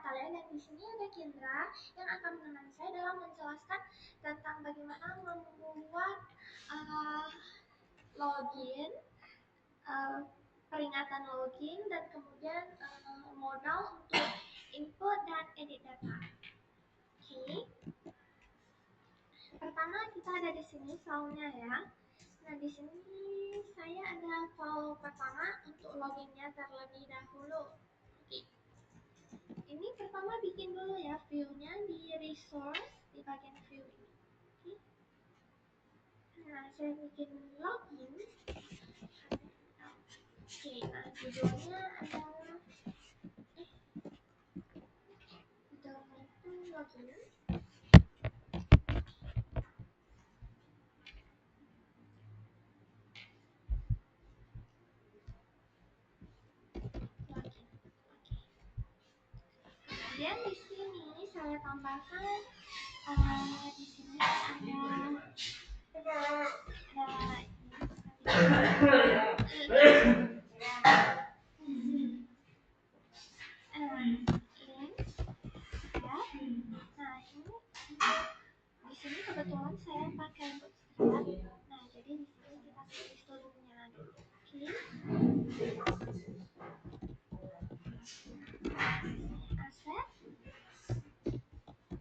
sekalian, dan di sini ada Kendra yang akan menemani saya dalam menjelaskan tentang bagaimana membuat uh, login, uh, peringatan login, dan kemudian modal untuk input dan edit data. Oke, pertama kita ada di sini filenya ya. Nah, di sini saya ada file pertama untuk loginnya terlebih dahulu. Oke. Ini pertama bikin dulu ya view-nya di resource di bagian view ini. Oke. Nah, saya bikin login. Oke, nah judulnya adalah judulnya itu login. Login. Oke. Kemudian di sini saya tambahkan di sini link ya. Nah, ini di sini kebetulan saya pakai Bootstrap. Nah, jadi di sini kita tulis dulunya. Oke. Aset.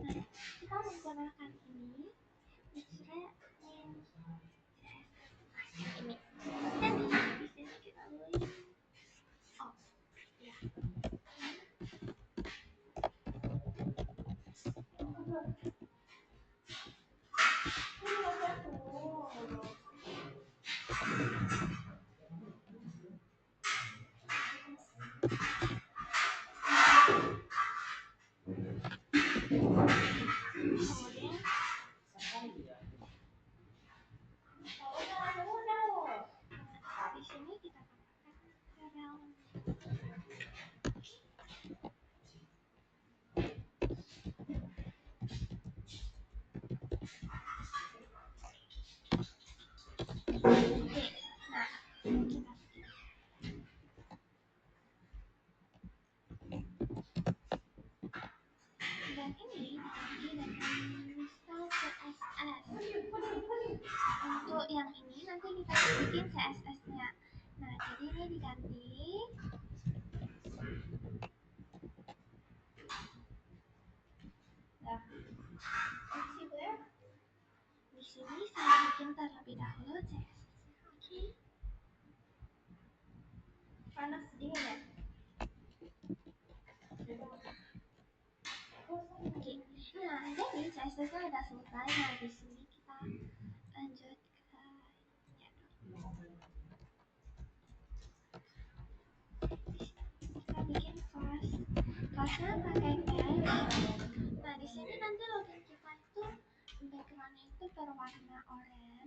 Nah, kita menggunakan ini Bootstrap ini. Jadi di sini kita tulis oh ya. Kemudian di sini kita tambahkan karyawan. Oke, nah kita dan ini diganti dengan install CSS. Untuk yang ini nanti kita bikin CSS-nya. Nah, jadi ini diganti. Nah, di sini saya bikin terlebih dahulu CSS. Oke. Panas dingin ya? Oke. Nah, jadi CSS-nya udah selesai. Nah, di sini kita lanjut ke kita bikin kelasnya pakai cache. Nah, di sini nanti login kita itu backgroundnya itu berwarna oranye.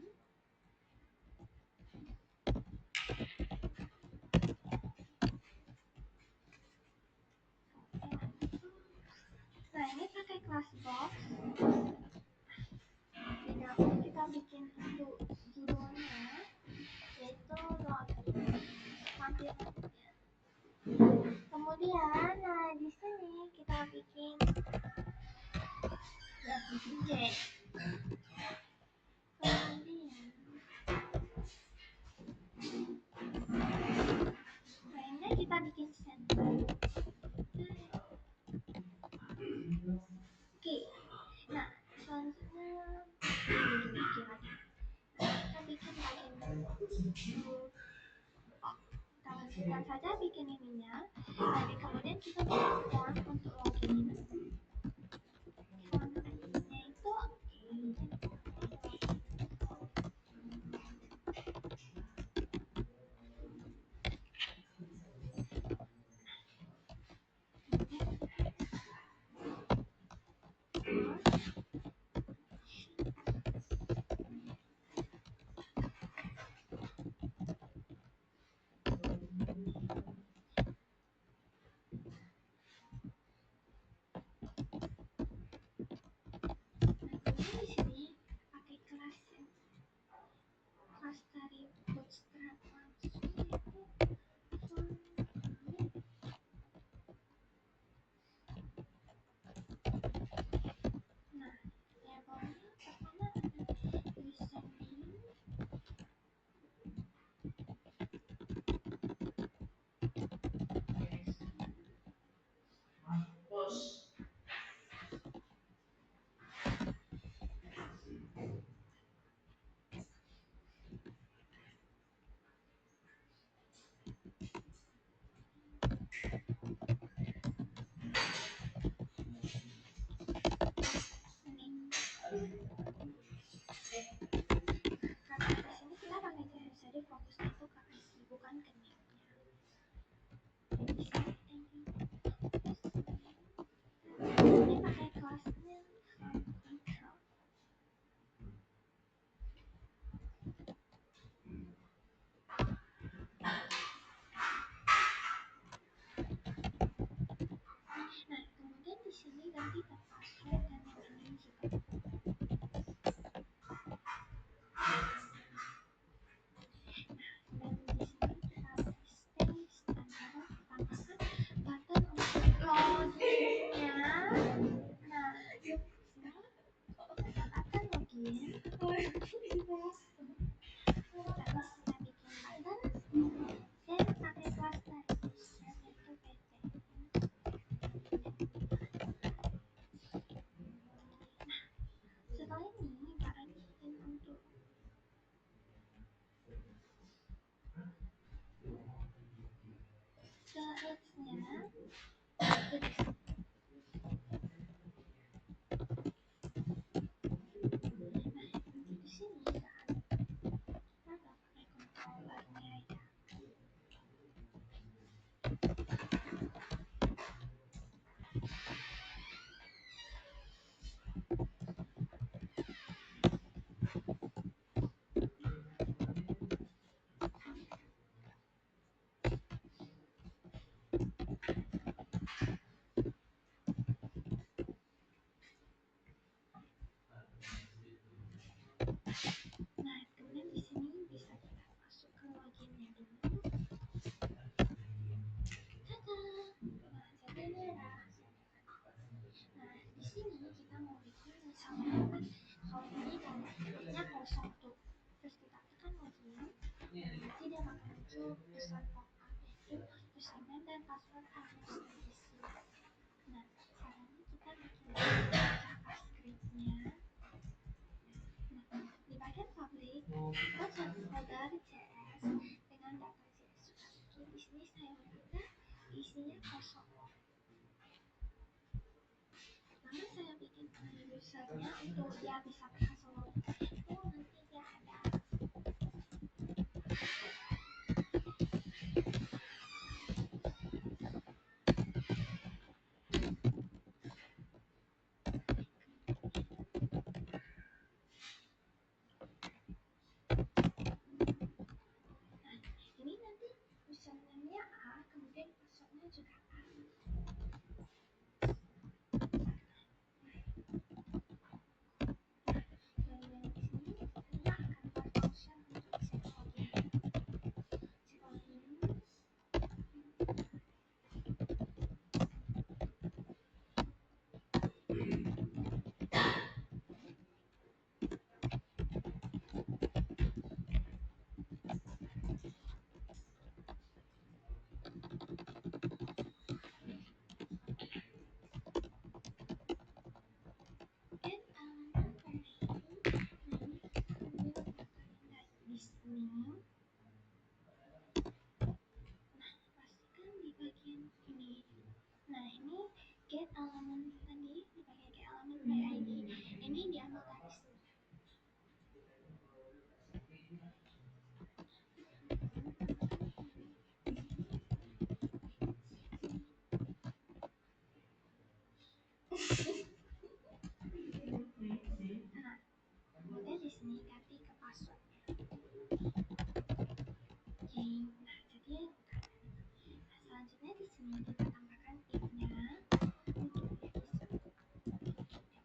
Nah, ini pakai class box. Tidak, kita bikin untuk judulnya yaitu login. Tampilannya. Kemudian, nah di sini kita bikin J. Kemudian, lainnya kita bikin center. Oke, nah selanjutnya kita bikin bagian kita lanjutkan saja bikin ininya. Nah, kemudian kita bikin form untuk login. Formnya itu seterusnya itu di sini. Nah, untuk di sini kan kita nggak pakai controllernya ya. Nah, kemudian di sini bisa kita masuk ke loginnya dulu. Tada! Nah, jadi ini rahasianya. Nah, di sini kita mau bikin misalnya kan kalau ini dan kosong tuh. Terus kita tekan login, nanti dia bakal muncul pesan pop-up yaitu username dan password harus diisi. Nah, caranya kita bikin JavaScript-nya. Nah, di bagian public, kita cari folder CS dengan data CS. Di sini saya udah isinya kosong. Lalu saya bikin usernya untuk dia bisa berhasil login. Oh, nanti dia ada. Ini nanti username-nya A, kemudian password-nya juga A. Dan di sini kita akan buat function untuk set login. Set login. Get element versi. Nah, ini kita ambil datanya di sini. Nah, pastikan di bagian ini. Nah, ini get element tadi di bagian get element by ID. Ini diambil dari sini. Nah, kemudian di sini ganti ke passwordnya. Oke, nah jadi udah. Nah, selanjutnya di sini kita tambahkan tipnya untuk dia bisa.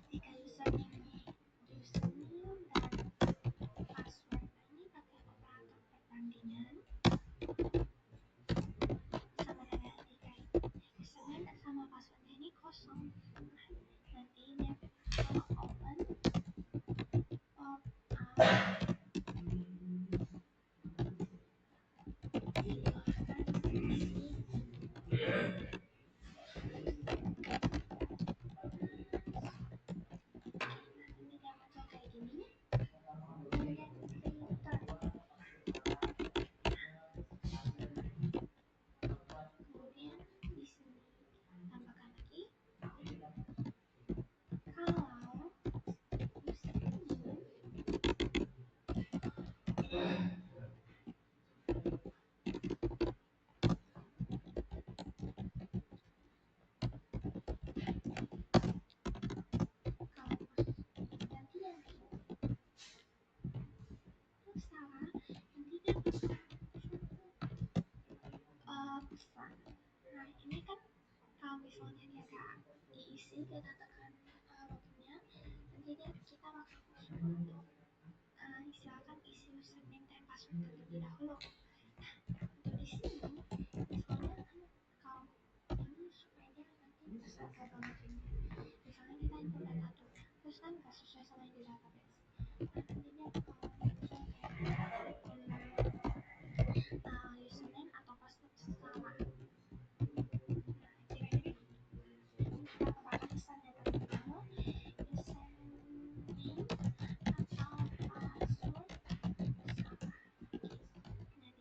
Jika username dan password ini pakai operator perbandingan sama dengan jika username sama passwordnya ini kosong. Nah, nanti dia kalau open pop up silahkan isi. Ini dia muncul kayak gini. Kemudian return. Kemudian di sini tambahkan lagi kalau username kalau ganti yang ini terus salah nanti dia bakal pesan. Nah, ini kan kalau misalnya dia gak diisi kita tekan loginnya nanti kita bakal masuk untuk silakan isi username dan password terlebih dahulu. Nah, untuk di sini misalnya kan kalau ini supaya dia nanti bisa gagal loginnya. Misalnya kita input data tuh terus kan gak sesuai sama yang di database. Nah, nanti dia bakal muncul kayak username atau password salah. Tambahkan pesannya terlebih dahulu username atau password salah. Nah,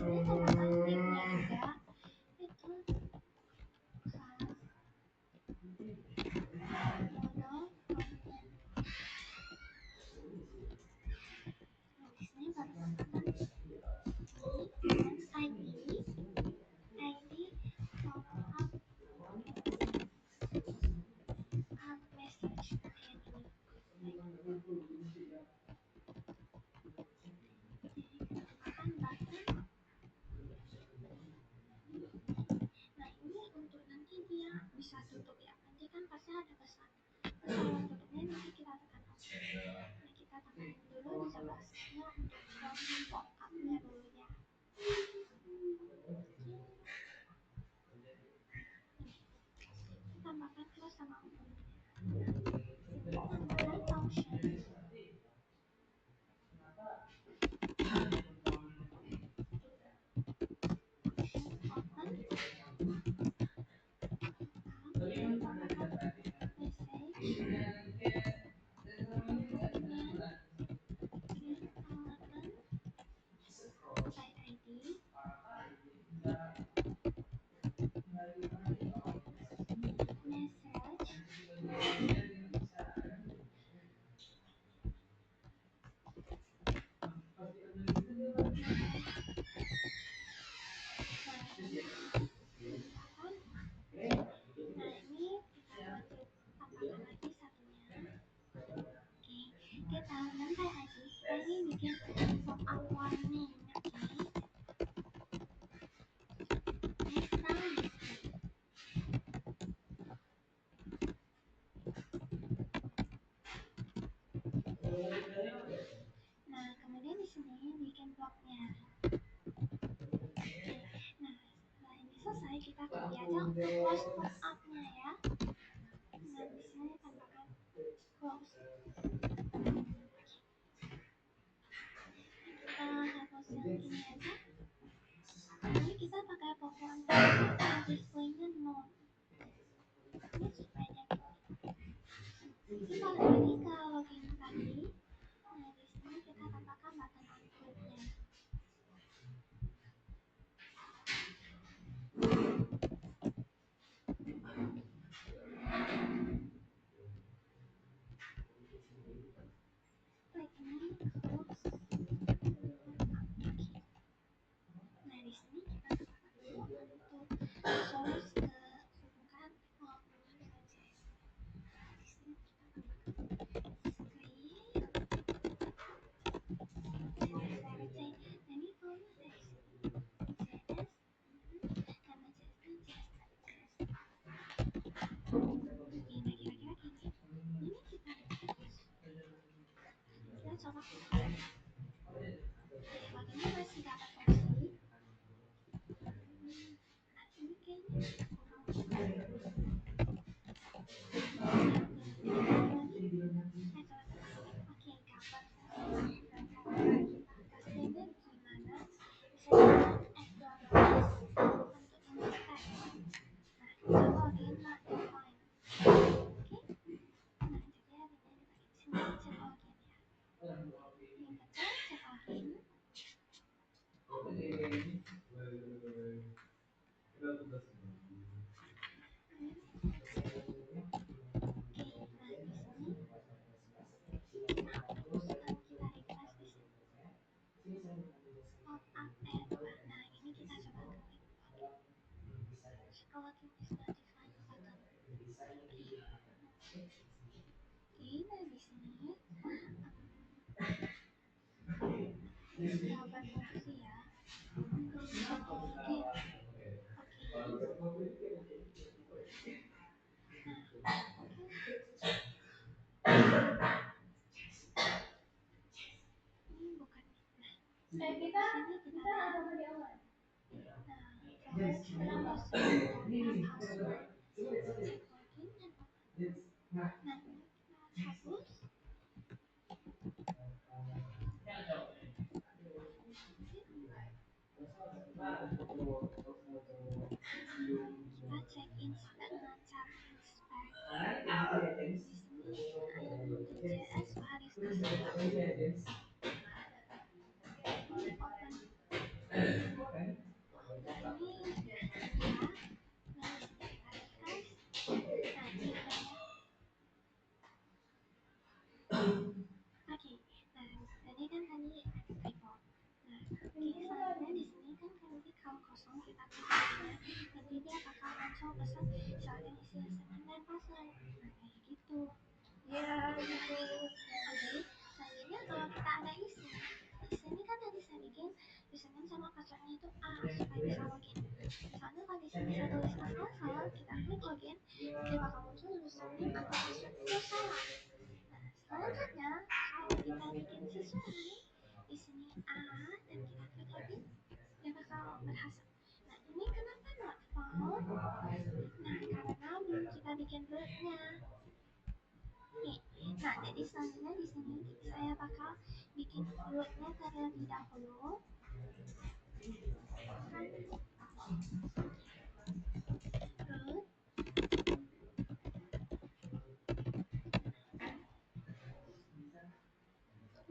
sini tambahkan nicknya juga, itu class model content. Nah, di sini baru tambahkan ID pop up message bagian ini. Tambahkan button. Nah, ini untuk nanti dia bisa tutup ya. Nanti kan pasti ada pesan. Terus kalau tutupnya nanti kita tekan OK. Nah, kita tekan dulu di sebelah sini untuk pop up-nya dulu ya. Tambahkan close sama open. Tambahkan function. Nah, ini kita lanjut tambahkan lagi satunya. Oke, kita nempel aja supaya ini bikin pop up warning. Oke, next down display. Nah, kemudian di sini bikin bloknya. Nah, setelah ini selesai, kita copy aja untuk close pop up-nya ya. Nah, di sini tambahkan close. Kita hapus yang ini aja. Ini kita pakai pokok displaynya 0. Ini supaya kita balik lagi ke login tadi. Nah, di sini kita tambahkan button output-nya. Klik ini close. Nah, di sini kita tambahkan dulu untuk source ke hubungkan saja. Di sini kita tambahkan script. Nah, ini filenya dari sini. JS, nama JS-nya JS. Oke, nah kira-kira gini. Ini kita coba loginnya masih dapat opsi. Nah, ini kayaknya oke, gambar hasilnya gimana? Bisa dengan F12 untuk mencetak. Nah, coba login define. Oke. Nah, jadi adanya di bagian sini cek login ya. Ini pencet cek login. Oke, nah di sini kita hapus dan kita refresh di sini. Pop up add. Nah, ini kita coba klik login. Login is not defined button. Oke, nah di sini dapat opsi ya untuk cek login. Oke. Nah, ini bukan. Nah, di sini kita lihat. Nah, professional username and password. Cek login dan open. Nah, ini kita hapus. Kita cek chat inspect. Di sini the JS Paris ini open. kosong kita klik lagi, nanti dia bakal muncul pesan misalnya isi SMS dan password. Nah kayak gitu. Ya gitu. Oke, selanjutnya kalau kita ada isi, di sini kan tadi saya bikin username sama passwordnya itu A supaya bisa login. Misalnya kalau di sini saya tuliskan salah, kita klik login, dia bakal muncul username atau password itu salah. Nah, selanjutnya kalau kita bikin sesuai, di sini A dan kita klik login, dia bakal berhasil. Nah, ini kenapa not found? Nah, karena belum kita bikin rootnya. Nih, nah jadi selanjutnya di sini saya bakal bikin rootnya terlebih dahulu. Root.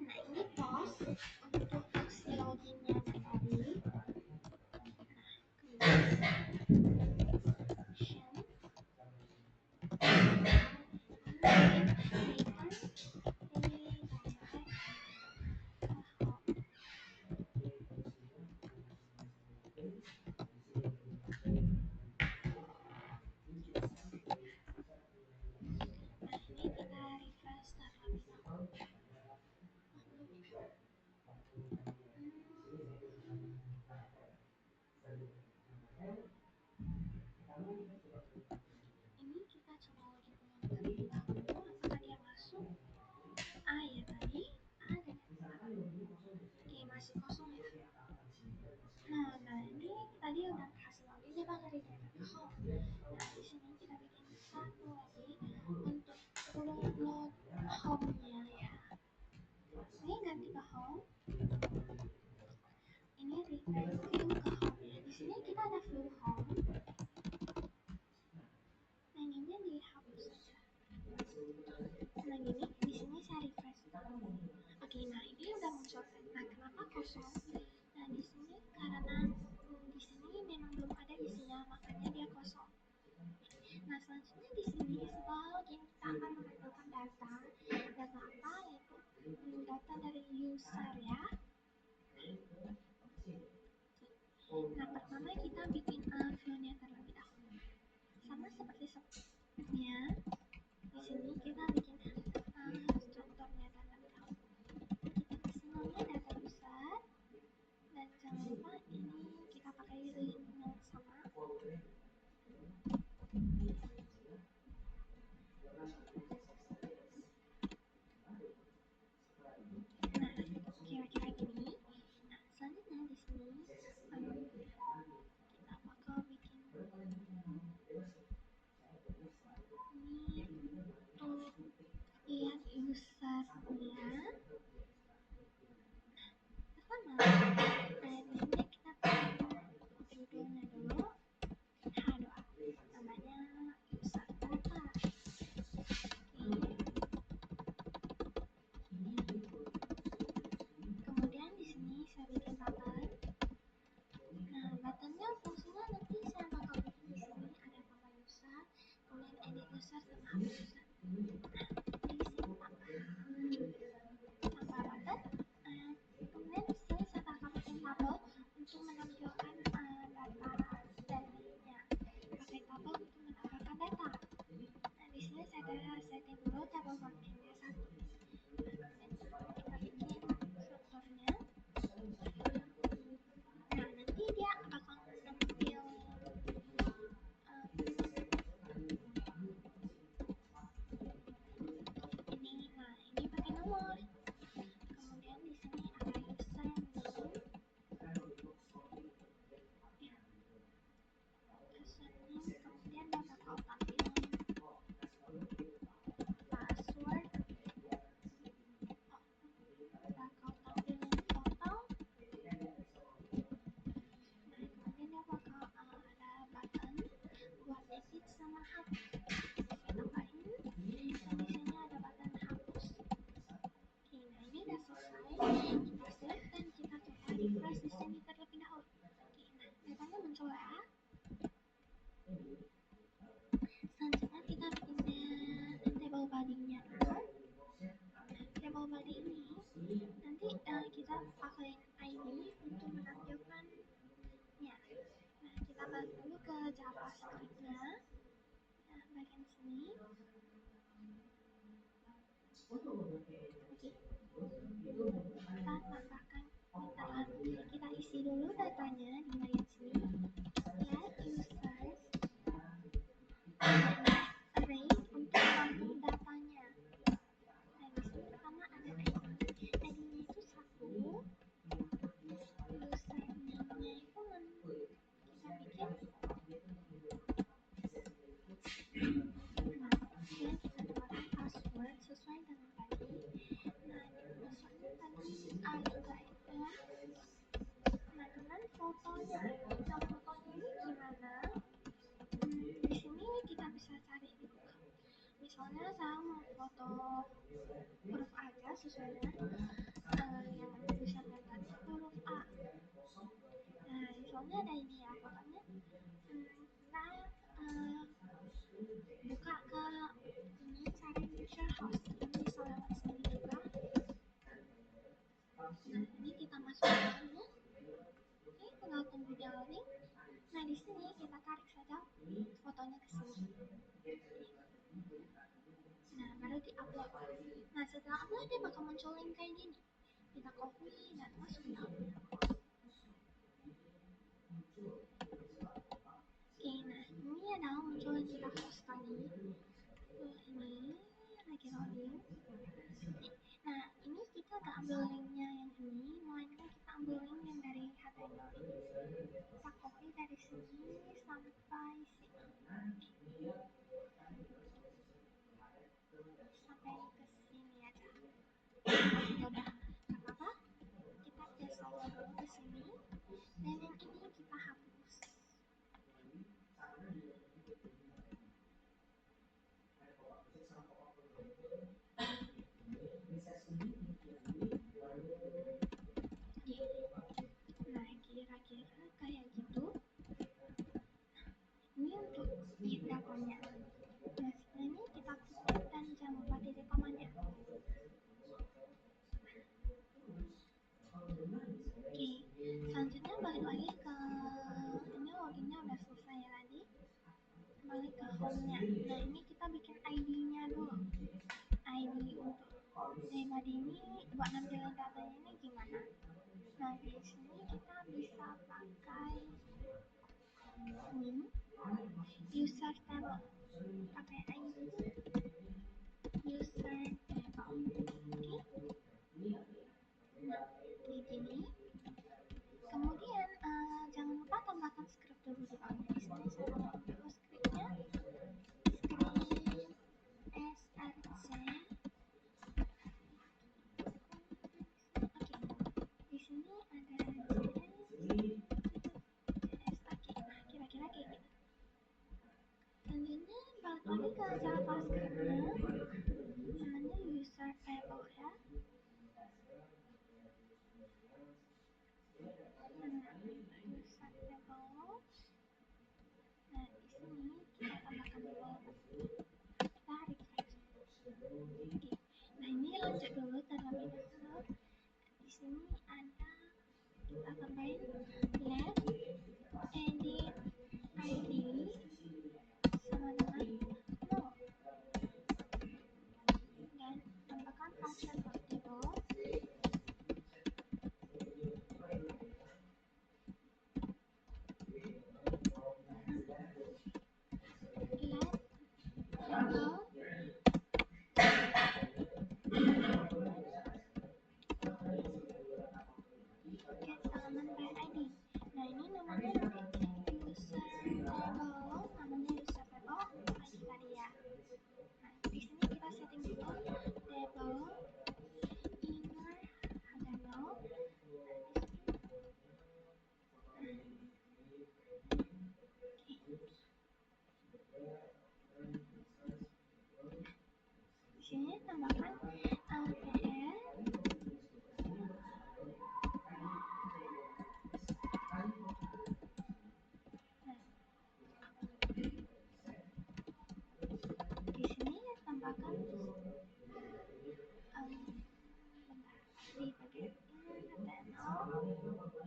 Nah ini post untuk opsi loginnya tadi. Nah ini kita refresh terlebih dahulu. Ini kita coba login ulang terlebih dahulu. Apakah dia masuk? A ya tadi. A dan oke masih kosong ya. Nah ini tadi udah berhasil login, dia bakal redirect ke home. Nah di sini kita bikin satu lagi untuk load home-nya ya. Ini ganti ke home. Ini refresh view ke home ya. Di sini kita ada view home. Nah ininya dihapus saja. Nah gini, di sini saya refresh dulu. Oke, nah ini udah muncul. Nah kenapa kosong? Nah di sini karena di sini memang belum ada isinya, makanya dia kosong. Nah selanjutnya di sini setelah login kita akan menampilkan data. Data apa? Yaitu data dari user ya. Nah pertama kita bikin view-nya terlebih dahulu. Sama seperti sebelumnya. Di sini kita bikin strukturnya terlebih dahulu. Kita kasih nama data user dan jangan lupa ini kita pakai link yang sama. Nah kira-kira gini. Nah selanjutnya di sini kita bakal bikin ini untuk lihat usernya sama. Nah di sini kita bikin judulnya dulu H2, namanya user data. Kemudian di sini saya bikin button. Nah, buttonnya fungsinya nanti saya bakal bikin di sini ada tambah user, kemudian edit user sama hapus user. Nah, di sini tambah button. Kemudian di sini saya bakal bikin tabel untuk menampilkan data darinya. Pakai tabel untuk menampilkan data. Nah, di sini saya setting dulu tabel functionnya 1. Kita bikin strukturnya. Nah nanti dia bakal nampil ini. Nah ini pakai nomor. Kemudian di sini ada username. Ya, username. Kemudian dia bakal tampilin password. Bakal tampilin foto. Nah kemudian dia bakal ada button buat edit sama hapus. Saya tambahin. Dan di sini ada button hapus. Oke, nah ini udah selesai. Kita save dan kita coba refresh di sini terlebih dahulu. Oke, nah datanya muncul ya. Selanjutnya kita bikin table body-nya dulu. Table body ini nanti kita pakai ID untuk menampilkannya. JavaScript-nya. Nah, bagian sini. Oke. Kita tambahkan kita isi dulu datanya di bagian sini. Let users array untuk tampung datanya. Nah, di sini pertama ada ID. ID-nya itu 1. Username-nya itu kita bikin. Nah, kemudian kita tambahkan password sesuai dengan tadi. Nah, passwordnya tadi juga itu ya. Nah, dengan fotonya. Nah, fotonya ini gimana? Di sini kita bisa cari di Google. Misalnya saya mau foto huruf A aja sesuai dengan yang tulisannya tadi huruf A. Nah, misalnya ada ini ya fotonya. Kita buka ke ini cari share host. Nanti bisa lewat sini juga. Nah, ini kita masukkan dulu. Oke, tinggal tunggu dia loading. Nah, di sini kita tarik saja fotonya ke sini. Nah, baru di-upload. Nah, setelah upload dia bakal muncul link kayak gini. Kita copy dan masuk ke dalamnya. Oke, nah ini adalah muncul link kita host tadi. Ini lagi loading. Nah, ini kita gak ambil linknya yang ini, melainkan kita ambil link yang dari HTML ini. Kita copy dari sini sampai sini. Sampai ke sini aja. Udah, gak apa-apa. Kita paste saja dulu ke sini. Dan yang ini kita hapus. Nah, kira-kira kayak gitu. Ini untuk datanya. Nah, ini kita tutup dan jangan lupa titik komanya. Oke, selanjutnya balik lagi ke ini loginnya udah selesai ya tadi. Balik ke home-nya. Nah, ini kita bikin ID-nya dulu. ID untuk pribadi ini buat nampilin datanya ini gimana? Nah, di sini kita bisa pakai user table. Pakai ID user table. Oke. Nah, di sini. Kemudian jangan lupa tambahkan script dulu di bawah. Di sini saya tambahkan dulu scriptnya. Script src. Oke. Di sini ada JS. Oke. Nah, kira-kira kayak gitu. Selanjutnya balik lagi ke JavaScript-nya. Namanya user table ya. User table. Nah, di sini kita tambahkan dulu. Kita refresh. Oke. Nah, ini lanjut dulu terlebih dahulu. Di sini ada kita tambahin let edit ID sama dengan no, dan tambahkan function table. Get element by ID. Nah, ini namanya nanti user table, namanya user table ID tadi ya. Nah, di sini kita setting dulu table inner HTML. Di sini tambahkan LPR. Di sini tambahkan di bagian HTML.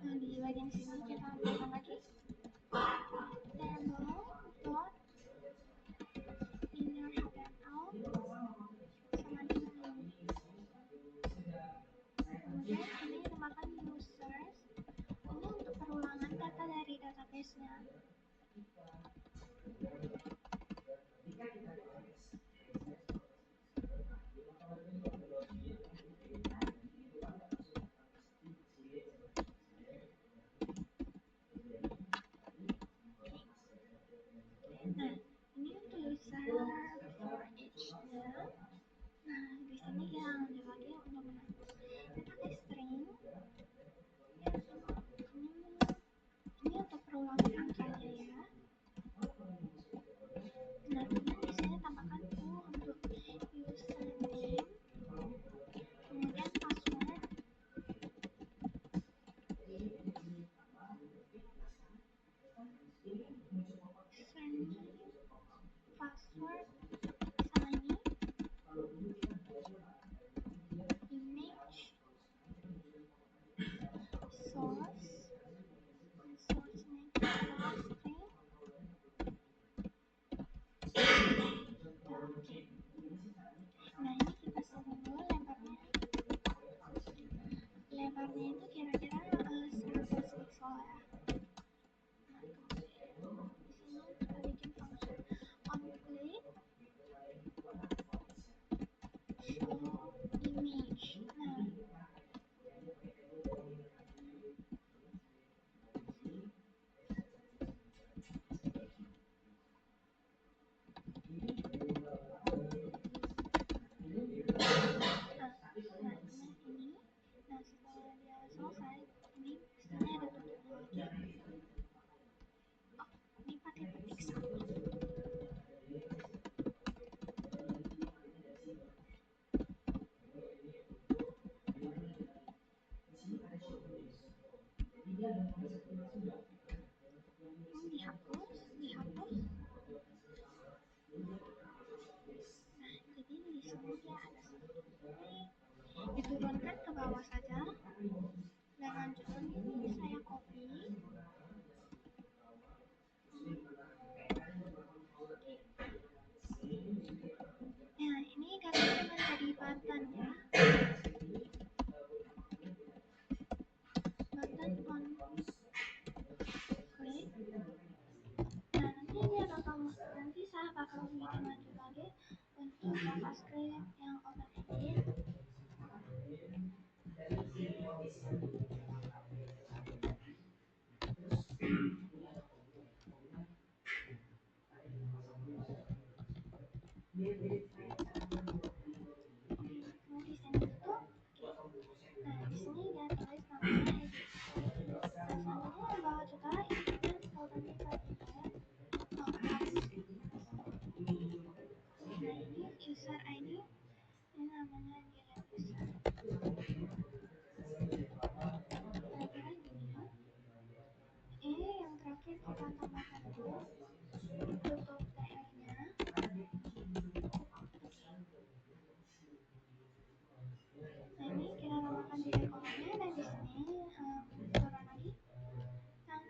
Nah, di bagian sini kita tambahkan lagi table JavaScript yang OpenEdit. Nah, di sini tuh, nah di sini dia tulis namanya edit. Nah, selanjutnya di bawah juga ini kan foldernya kayak nah ini user ID, ini namanya delete user. Kira-kira gini ya. Ini yang terakhir kita tambahkan dulu tutup TR-nya. Nah ini kita tambahkan di kolomnya dan di sini turun lagi yang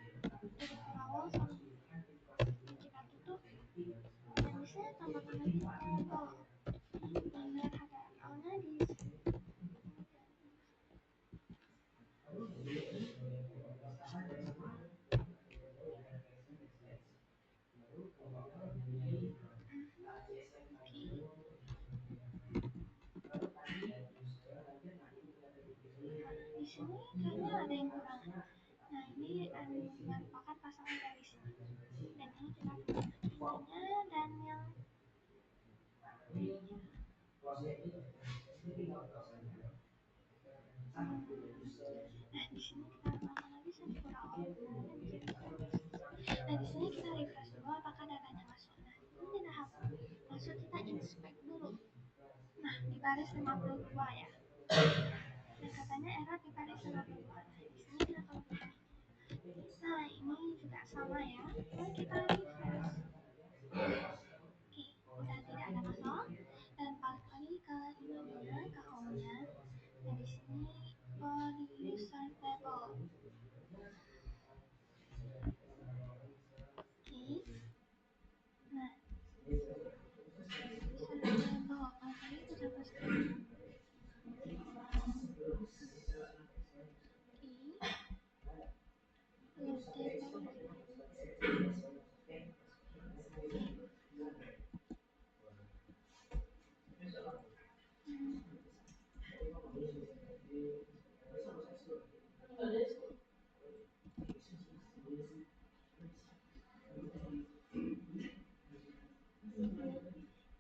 titik berawal sama kita tutup dan di sini tambahkan lagi table inner HTML-nya di sini. Di sini kayaknya ada yang kurang. Nah ini merupakan pasangan garis dan ini kita intinya dan yang nah di sini kita tambahkan lagi sempurna all dan jadi nah di sini kita refresh dulu apakah datanya masuk. Nah ini tidak masuk, kita inspect dulu. Nah di baris 52 ya. Dan katanya error di baris 52. Nah di sini kita kalau nah ini juga sama ya. Nah kita refresh. Oke, udah tidak ada masalah. Dan balik lagi ke ininya, ke home-nya. Nah di sini body user table. Oke. Nah, user table. Tadi itu sampai sekarang. Load table.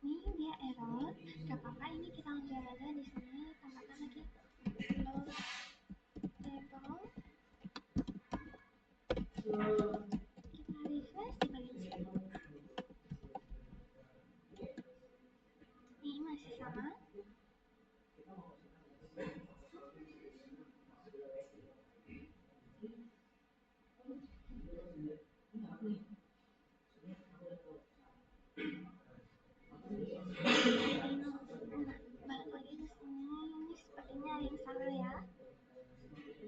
Ini dia error. Gak apa-apa, ini kita lanjut aja di sini. Tambahkan lagi load table. Kita refresh di bagian sini. Ini masih sama. Balik lagi ke sini. Ini sepertinya ada yang salah ya.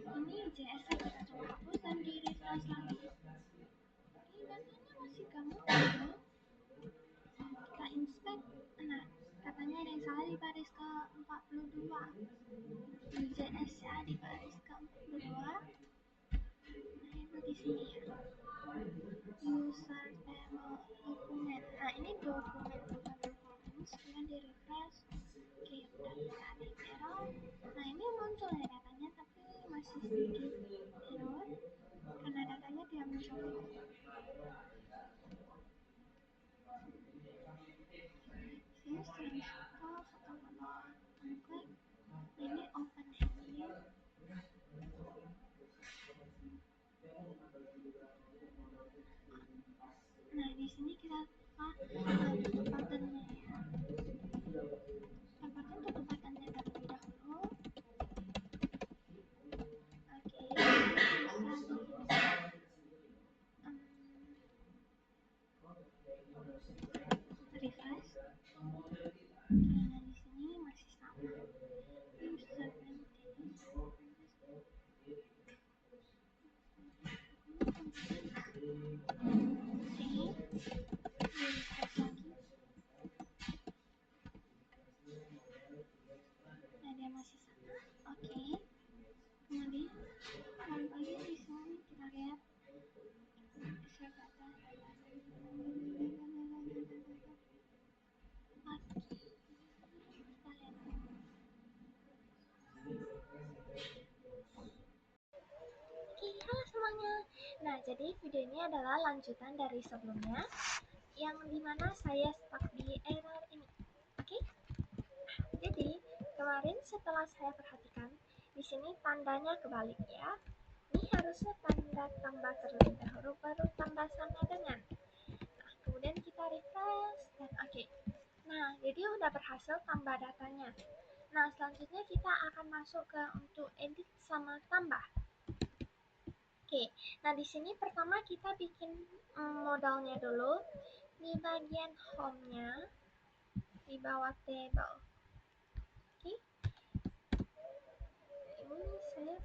Ini JS-nya kita coba hapus dan di refresh lagi. Ini datanya masih kamu ya. Kita inspect. Nah, katanya ada yang salah di baris ke 42. Di JS ya di baris ke 42. Nah itu di sini ya. User table dokumen. Nah ini dokumen bukan performance. Kemudian di refresh. Oke, udah tidak ada yang error. Nah ini muncul ya datanya tapi masih sedikit error karena datanya tidak muncul. Sini setelah install foto-foto klik. Ini open edit. Nah di sini kita tutup buttonnya ya. Tempatkan tutup buttonnya terlebih dahulu. Oke, bisa di refresh. Nah di sini masih sama. User maintenance. Oke, di refresh lagi. jadi video ini adalah lanjutan dari sebelumnya yang dimana saya stuck di error ini. Oke? Jadi kemarin setelah saya perhatikan di sini tandanya kebalik ya. Ini harusnya tanda tambah terlebih dahulu baru tambah sama dengan. Nah, kemudian kita refresh dan oke. Nah, jadi udah berhasil tambah datanya. Nah, selanjutnya kita akan masuk ke untuk edit sama tambah. Oke, nah di sini pertama kita bikin modalnya dulu. Di bagian home-nya, di bawah table. Oke, ini saya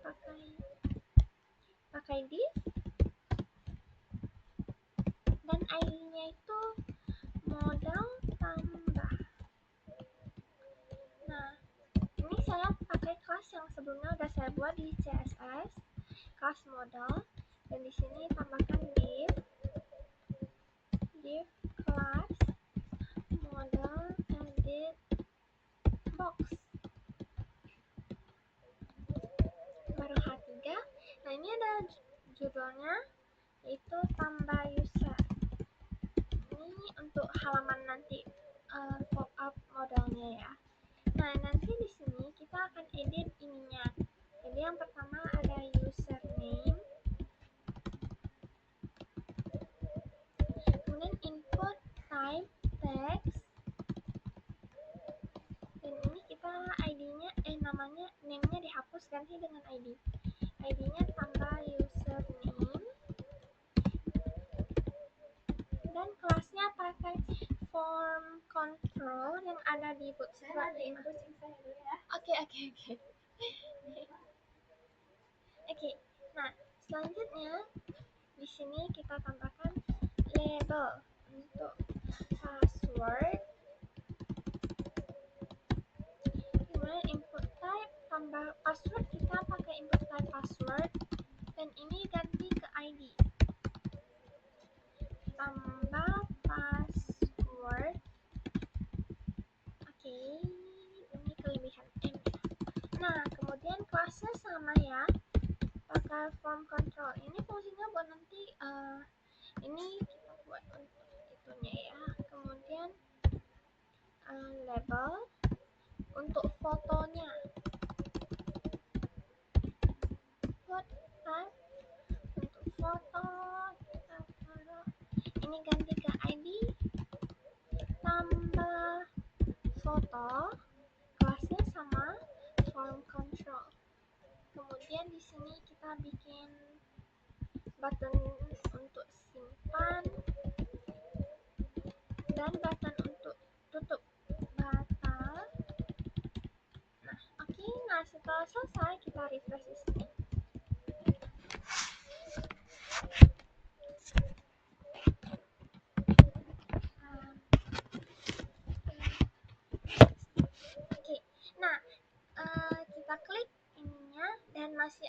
pakai div dan ID-nya itu modal tambah. Nah, ini saya pakai kelas yang sebelumnya udah saya buat di CSS, kelas modal, dan di sini tambahkan div class modal edit box baru H3. Nah, ini ada judulnya yaitu tambah user. Ini untuk halaman nanti pop-up modalnya ya. Nah, nanti di sini kita akan edit ininya. Jadi yang pertama ada username, kemudian input type text, dan ini kita ID-nya namanya name-nya dihapus ganti dengan ID. ID-nya tambah username dan kelasnya pakai form control yang ada di bootstrap. Oke. Oke, nah selanjutnya di sini kita tambahkan label untuk password, kemudian input type tambah password, kita pakai input type password dan ini ganti ke ID tambah password. Oke, ini kelebihan M. Nah, kemudian kelasnya sama ya, pakai form control. Ini fungsinya buat nanti ini kita buat untuk itunya ya. Kemudian label untuk fotonya, foot type untuk foto kita taruh ini ganti ke ID tambah foto, kelasnya sama form control. Kemudian di sini kita bikin button untuk simpan dan button untuk tutup batal. Nah, oke. Nah, setelah selesai kita refresh di sini. Oke. Nah, kita klik ininya dan masih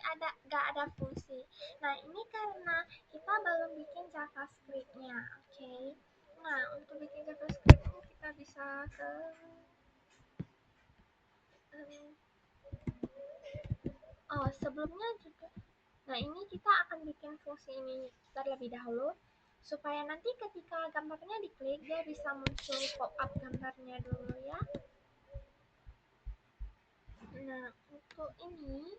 gak ada fungsi. Nah, ini karena kita belum bikin JavaScript-nya. Oke. Nah, untuk bikin JavaScript-nya kita bisa ke sebelumnya juga. Nah, ini kita akan bikin fungsi ini terlebih dahulu supaya nanti ketika gambarnya diklik dia bisa muncul pop-up gambarnya dulu ya. Nah, untuk ini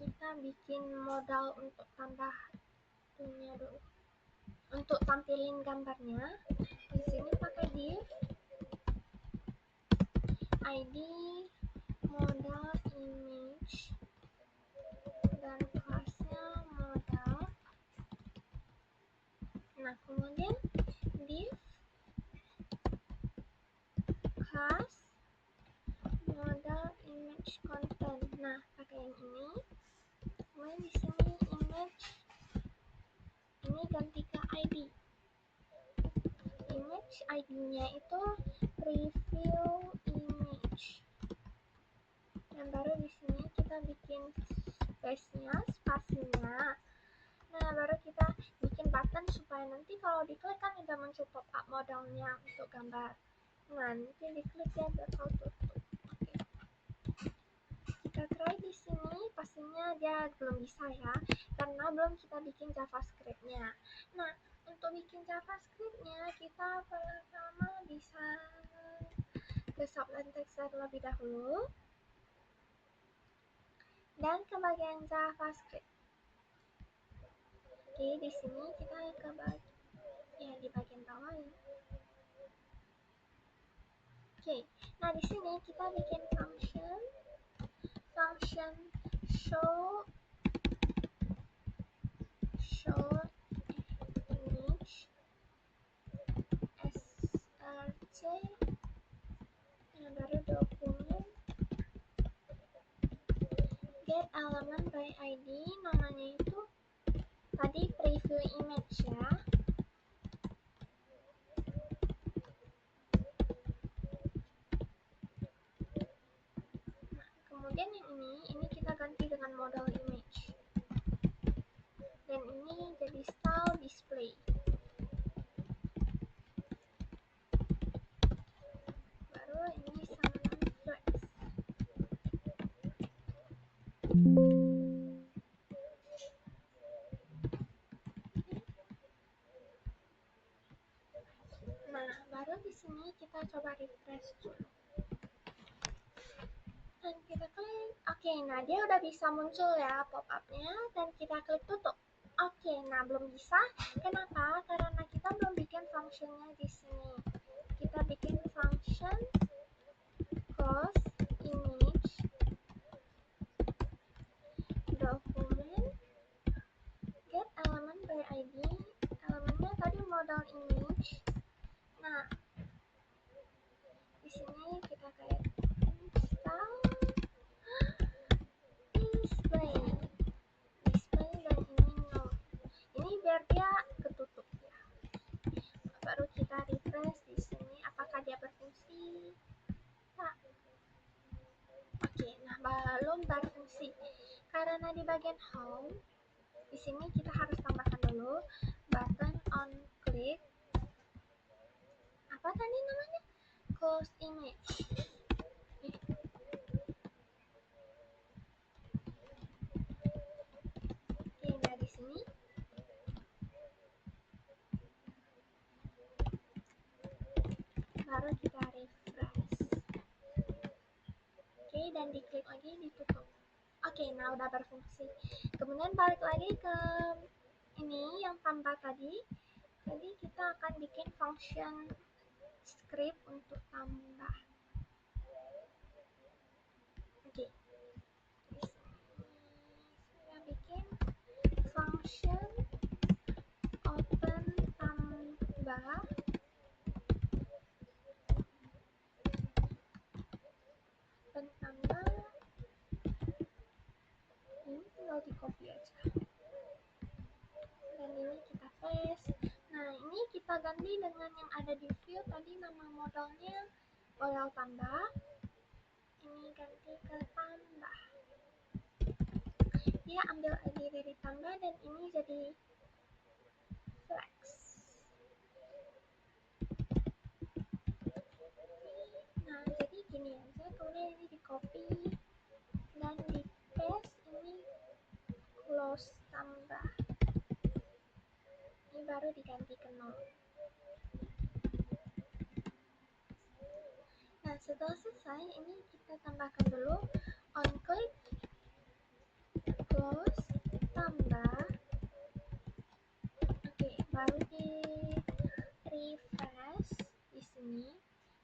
kita bikin modal untuk tambah itunya dulu. Untuk tampilin gambarnya, di sini pakai div ID modal image dan kelasnya modal. Nah, kemudian div class modal image content. Nah, pakai yang ini. Kemudian di sini image ini ganti ke ID. Image ID-nya itu preview image. Dan baru di sini kita bikin space-nya, spasinya. Nah, baru kita bikin button supaya nanti kalau diklik kan udah muncul pop-up modalnya untuk gambar. Nah, nanti diklik ya bakal tutup. Oke. Kita sepertinya dia belum bisa ya, karena belum kita bikin JavaScript-nya. Nah, untuk bikin JavaScript-nya kita pertama bisa ke subline text terlebih dahulu dan ke bagian JavaScript. Oke, di sini kita ke di bagian bawah ya. Oke, nah di sini kita bikin function show image src, nah baru dokumen get element by id, namanya itu tadi preview image ya. Nah, kemudian yang ini kita ganti dengan model image, dan ini jadi style display. Baru ini sama flex. Nah, baru di sini kita coba refresh dulu. Dan kita klik. Oke, nah dia udah bisa muncul ya pop-up-nya, dan kita klik tutup. Oke, nah belum bisa. Kenapa? Karena kita belum bikin functionnya di sini. Kita bikin function close image document get element by id. Elemennya tadi model image. Nah, di sini kita kayak install display dan ini no. Ini biar dia ketutup ya. Baru kita refresh di sini, apakah dia berfungsi? Tak. Oke, nah belum berfungsi karena di bagian home di sini kita harus tambahkan dulu button on click. Apa tadi namanya? Close image. Oke, nah di sini baru kita refresh. Oke, dan diklik lagi, ditutup. Oke, nah udah berfungsi. Kemudian balik lagi ke ini yang tambah tadi. Jadi kita akan bikin function script untuk tambah. Oke, saya bikin function open tambah ini tinggal di copy aja, dan ini kita paste. Nah, ini kita ganti dengan yang ada di view tadi, nama modelnya model tambah, ini ganti ke tambah. Dia ambil ID dari tambah dan ini jadi flex. Nah, jadi gini aja, kemudian ini di copy dan di paste, ini close tambah, ini baru diganti ke 0. Nah, setelah selesai, ini kita tambahkan dulu on click close tambah. Oke, baru di refresh di sini.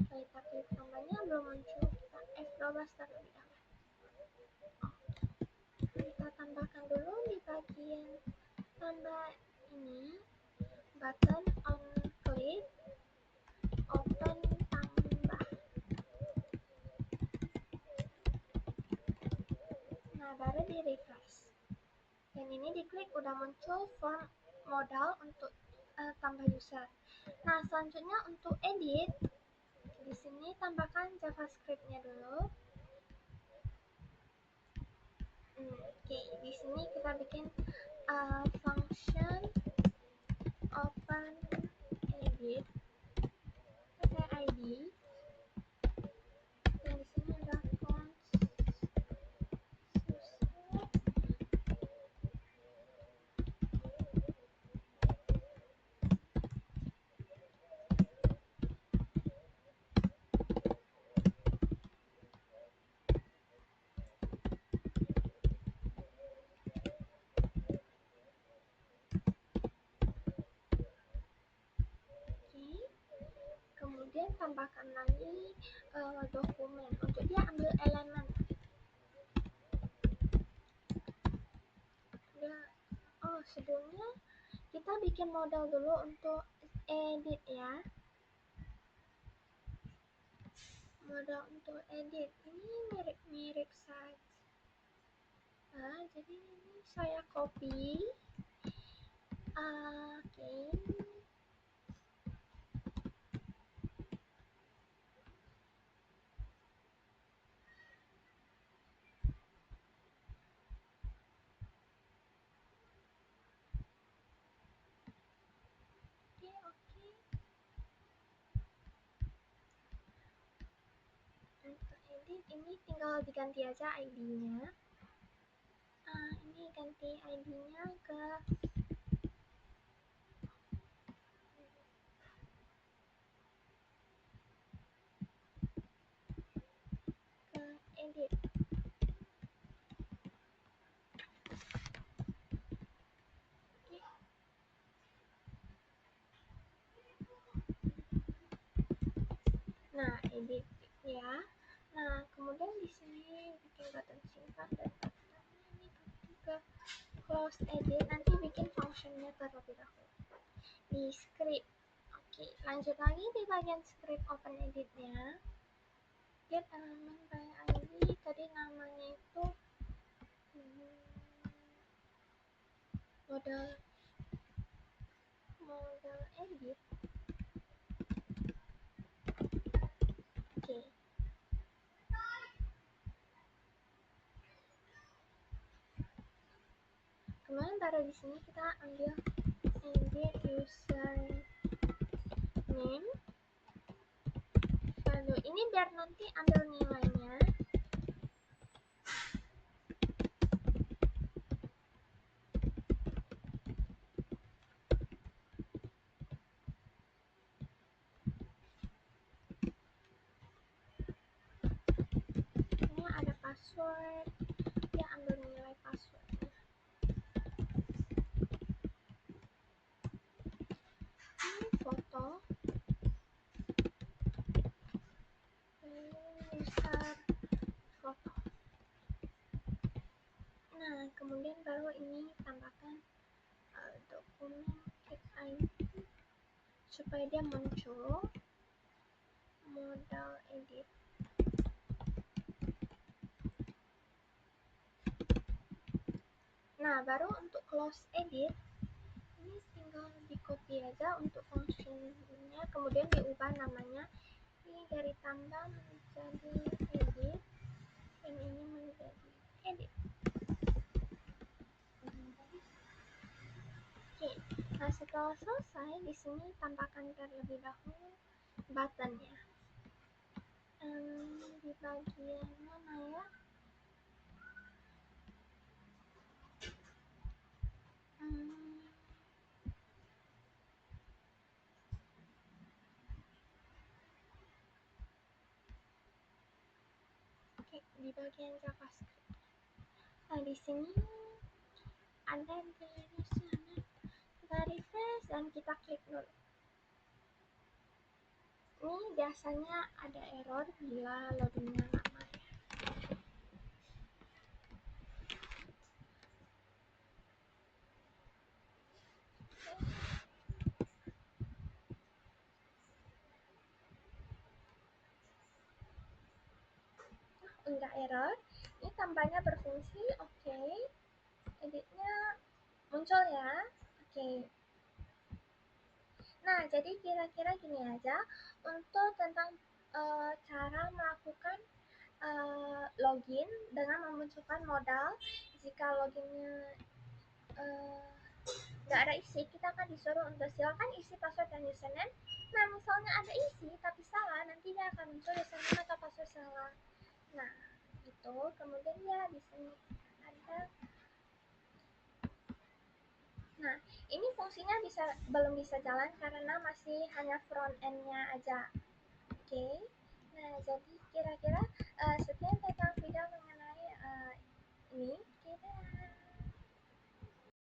Kalau kita klik tambahnya belum muncul, kita F12 terlebih dahulu. Kita tambahkan dulu di bagian tambah ini button on click open tambah. Nah, baru di refresh, dan ini diklik udah muncul form modal untuk tambah user. Nah, selanjutnya untuk edit, di sini tambahkan JavaScript-nya dulu. Oke, di sini kita bikin function open edit pakai ID, dan di sini ada font tambahkan lagi dokumen untuk dia ambil elemen. Sebelumnya kita bikin model dulu untuk edit ya. Model untuk edit ini mirip-mirip saja. Jadi ini saya copy. Oke. Untuk edit ini tinggal diganti aja ID-nya. Ini ganti ID-nya ke edit. Nah, edit ya. Nah, kemudian di sini bikin button simpan dan buttonnya ini ke close edit. Nanti bikin functionnya terlebih dahulu di script. Oke, lanjut lagi di bagian script open editnya. Get element by ID. Tadi namanya itu model edit. Oke. Kemudian baru di sini kita ambil edit user name. Lalu ini biar nanti ambil nilainya. Ini ada password. Dia ambil nilai passwordnya. Ini foto. User foto. Nah, kemudian baru ini tambahkan dokumen get ID supaya dia muncul model edit. Nah, baru untuk close edit ini tinggal di copy aja untuk fungsinya, kemudian diubah namanya ini dari tambah menjadi edit dan ini menjadi edit. Oke, nah setelah selesai di sini tambahkan terlebih dahulu buttonnya. Di bagian mana ya? Oke, di bagian JavaScript. Nah, di sini ada di sana. Kita refresh dan kita klik dulu. Ini biasanya ada error bila loadingnya lama ya. Enggak error, ini tambahnya berfungsi. Oke. Editnya muncul ya. Oke. Nah, jadi kira-kira gini aja untuk tentang cara melakukan login dengan memunculkan modal. Jika loginnya nggak ada isi, kita akan disuruh untuk silakan isi password dan username. Nah, misalnya ada isi tapi salah, nanti dia akan muncul username atau password salah. Nah, gitu. Kemudian ya di sini ada. Nah, ini fungsinya belum bisa jalan karena masih hanya front end-nya aja. Oke. Nah, jadi kira-kira sekian tentang video mengenai ini. Kita